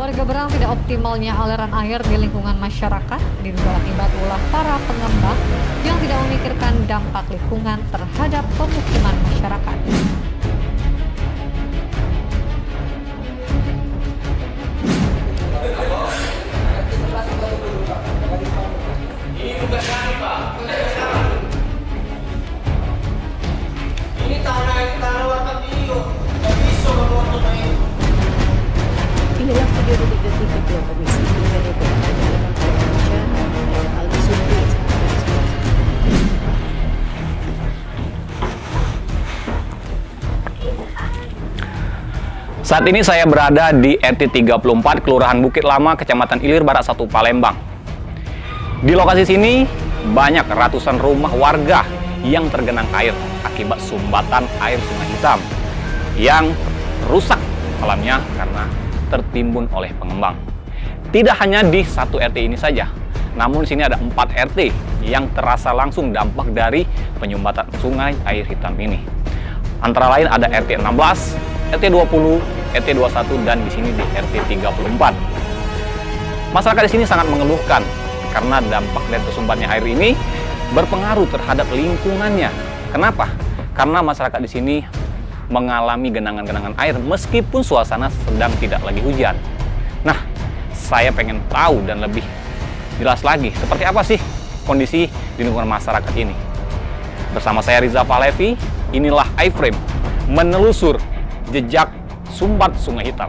Warga berang tidak optimalnya aliran air di lingkungan masyarakat diduga akibat ulah para pengembang yang tidak memikirkan dampak lingkungan terhadap pemukiman masyarakat. Inilah video detik-detik Ketua Komisi Pemilihan Ekonomi Elemen Indonesia dan Ali Subri Saat ini saya berada di RT 34 Kelurahan Bukit Lama, Kecamatan Ilir Barat 1, Palembang. Di lokasi sini banyak ratusan rumah warga yang tergenang air akibat sumbatan air Sungai Hitam yang rusak kolamnya karena tertimbun oleh pengembang. Tidak hanya di satu RT ini saja, namun sini ada 4 RT yang terasa langsung dampak dari penyumbatan sungai air hitam ini. Antara lain ada RT 16, RT 20, RT 21, dan di sini di RT 34. Masyarakat di sini sangat mengeluhkan karena dampak dari tersumbatnya air ini berpengaruh terhadap lingkungannya. Kenapa? Karena masyarakat di sini mengalami genangan-genangan air meskipun suasana sedang tidak lagi hujan. Nah, saya pengen tahu dan lebih jelas lagi seperti apa sih kondisi di lingkungan masyarakat ini. Bersama saya Riza Palevi, inilah iFrame menelusur jejak sumbat Sungai Hitam.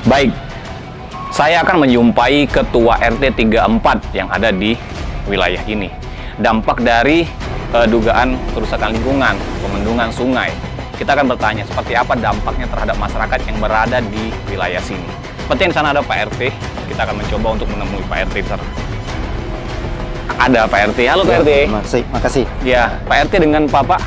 Baik, saya akan menjumpai Ketua RT 34 yang ada di wilayah ini. Dampak dari dugaan kerusakan lingkungan, pemendungan sungai. Kita akan bertanya seperti apa dampaknya terhadap masyarakat yang berada di wilayah sini. Seperti yang di sana ada Pak RT, kita akan mencoba untuk menemui Pak RT. Ada Pak RT. Halo Pak RT. Makasih. Ya, Pak RT dengan Pak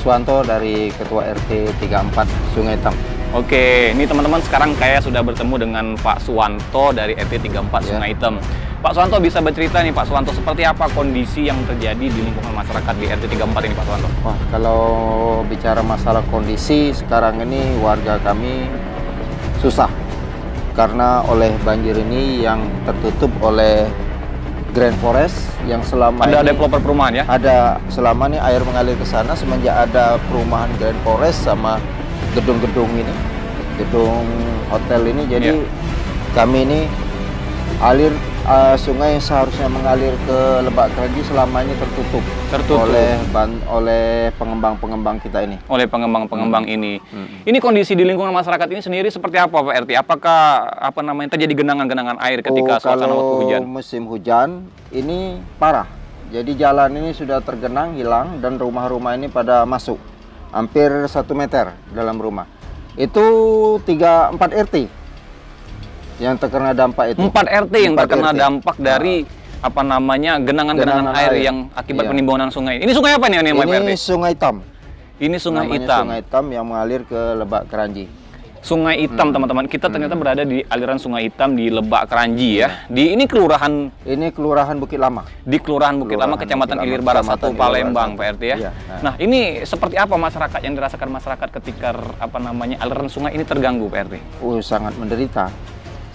Suwanto dari Ketua RT 34 Sungai Hitam. Oke, ini teman-teman sekarang saya sudah bertemu dengan Pak Suwanto dari RT 34 Sungai Hitam. Pak Suwanto bisa bercerita nih Pak Suwanto, seperti apa kondisi yang terjadi di lingkungan masyarakat di RT 34 ini Pak Suwanto? Wah, kalau bicara masalah kondisi sekarang ini warga kami susah karena oleh banjir ini yang tertutup oleh Grand Forest yang selama ada ini developer perumahan ya? ada selama ini air mengalir ke sana semenjak ada perumahan Grand Forest sama gedung-gedung ini, gedung hotel ini, jadi kami ini sungai yang seharusnya mengalir ke Lebak Keranji selama ini tertutup. Oleh pengembang-pengembang kita ini. Oleh pengembang-pengembang ini. Ini kondisi di lingkungan masyarakat ini sendiri seperti apa Pak RT? Apakah terjadi genangan-genangan air ketika suasana waktu hujan? Kalau musim hujan ini parah. Jadi jalan ini sudah tergenang, hilang, dan rumah-rumah ini pada masuk. Hampir 1 meter dalam rumah. Itu 4 RT yang terkena dampak itu. 4 RT yang terkena dampak dari genangan-genangan air yang akibat penimbunan sungai. Ini sungai apa nih Pak RT? Ini Sungai Hitam. Ini Sungai Namanya Hitam. Sungai Hitam yang mengalir ke Lebak Keranji. Sungai Hitam teman-teman. Kita ternyata berada di aliran Sungai Hitam di Lebak Keranji ya. Ini Kelurahan Bukit Lama. Di Kelurahan Bukit Lama, Kecamatan Ilir Barat 1, Palembang, Pak RT ya. Iya. Nah, ini seperti apa masyarakat yang dirasakan masyarakat ketika aliran sungai ini terganggu, Pak RT? Sangat menderita.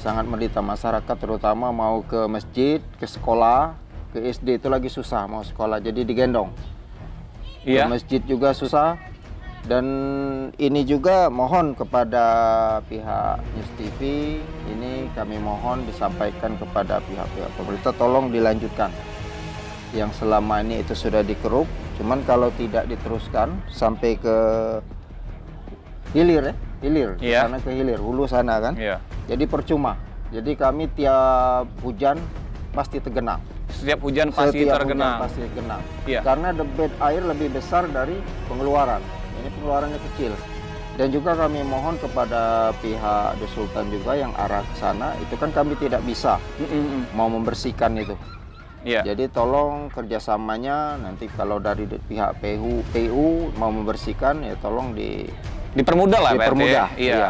Sangat menderita masyarakat, terutama mau ke masjid, ke sekolah, ke SD itu lagi susah mau sekolah, jadi digendong. Iya. Ke masjid juga susah. Dan ini juga mohon kepada pihak News TV, ini kami mohon disampaikan kepada pihak-pihak pemerintah, tolong dilanjutkan. Yang selama ini itu sudah dikeruk, Cuman kalau tidak diteruskan sampai ke hilir hilir, Iya. sana ke hilir, hulu sana kan. Iya. Jadi percuma. Jadi kami tiap hujan pasti tergenang. Setiap hujan pasti Setiap tergenang. hujan pasti tergenang. Iya. Karena debit air lebih besar dari pengeluaran. Ini pengeluarannya kecil. Dan juga kami mohon kepada pihak The Sultan juga yang arah ke sana, itu kan kami tidak bisa mau membersihkan itu. Iya. Jadi tolong kerjasamanya nanti kalau dari pihak PU mau membersihkan ya tolong Dipermudah lah, Pak RT. Dipermudah, Iya. iya.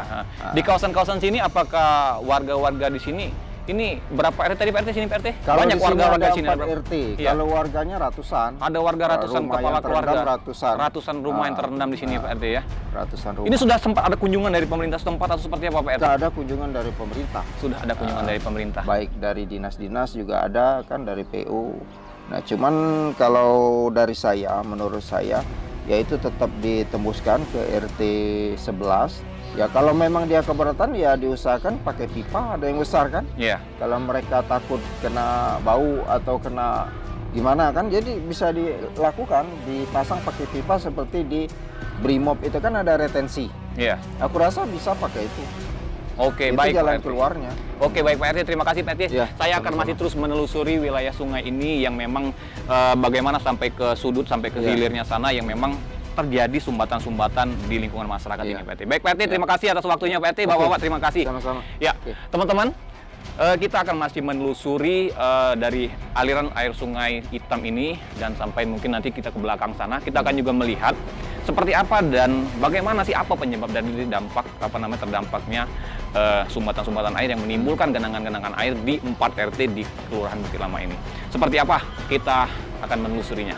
Di kawasan-kawasan sini, apakah warga-warga di sini, ini berapa RT tadi Pak RT sini Pak RT? Kalau Banyak di sini warga-warga ada di sini. 4 berapa? RT. Iya. Kalau warganya ratusan. Ada warga ratusan Rumah kepala yang terendam keluarga. ratusan. Ratusan rumah yang terendam di sini Pak RT ya. Ratusan rumah. Ini sudah sempat ada kunjungan dari pemerintah setempat atau seperti apa Pak RT? Tidak ada kunjungan dari pemerintah. Sudah ada kunjungan dari pemerintah. Baik dari dinas-dinas juga ada kan, dari PU. Nah, cuman kalau dari saya, menurut saya, yaitu tetap ditembuskan ke RT 11. Ya kalau memang dia keberatan ya diusahakan pakai pipa, ada yang besar kan. Iya. Kalau mereka takut kena bau atau kena gimana kan, jadi bisa dilakukan, dipasang pakai pipa seperti di Brimob itu kan ada retensi. Iya. Aku rasa bisa pakai itu. Oke, Itu baik jalan Pak RT. keluarnya. Oke, baik Pak RT, terima kasih Pak RT. Ya, Saya akan sama-sama. masih terus menelusuri wilayah sungai ini yang memang bagaimana sampai ke sudut, sampai ke Ya. hilirnya sana yang memang terjadi sumbatan-sumbatan di lingkungan masyarakat Ya. ini Pak RT. Baik Pak RT, Ya. terima kasih atas waktunya Pak RT. Bapak-bapak, terima kasih. Sama-sama. Ya, Oke. teman-teman, kita akan masih menelusuri dari aliran air sungai hitam ini dan sampai mungkin nanti kita ke belakang sana, kita akan juga melihat seperti apa dan bagaimana sih apa penyebab dari dampak terdampaknya sumbatan-sumbatan air yang menimbulkan genangan-genangan air di 4 RT di Kelurahan Bukit Lama ini. Seperti apa? Kita akan menelusurinya.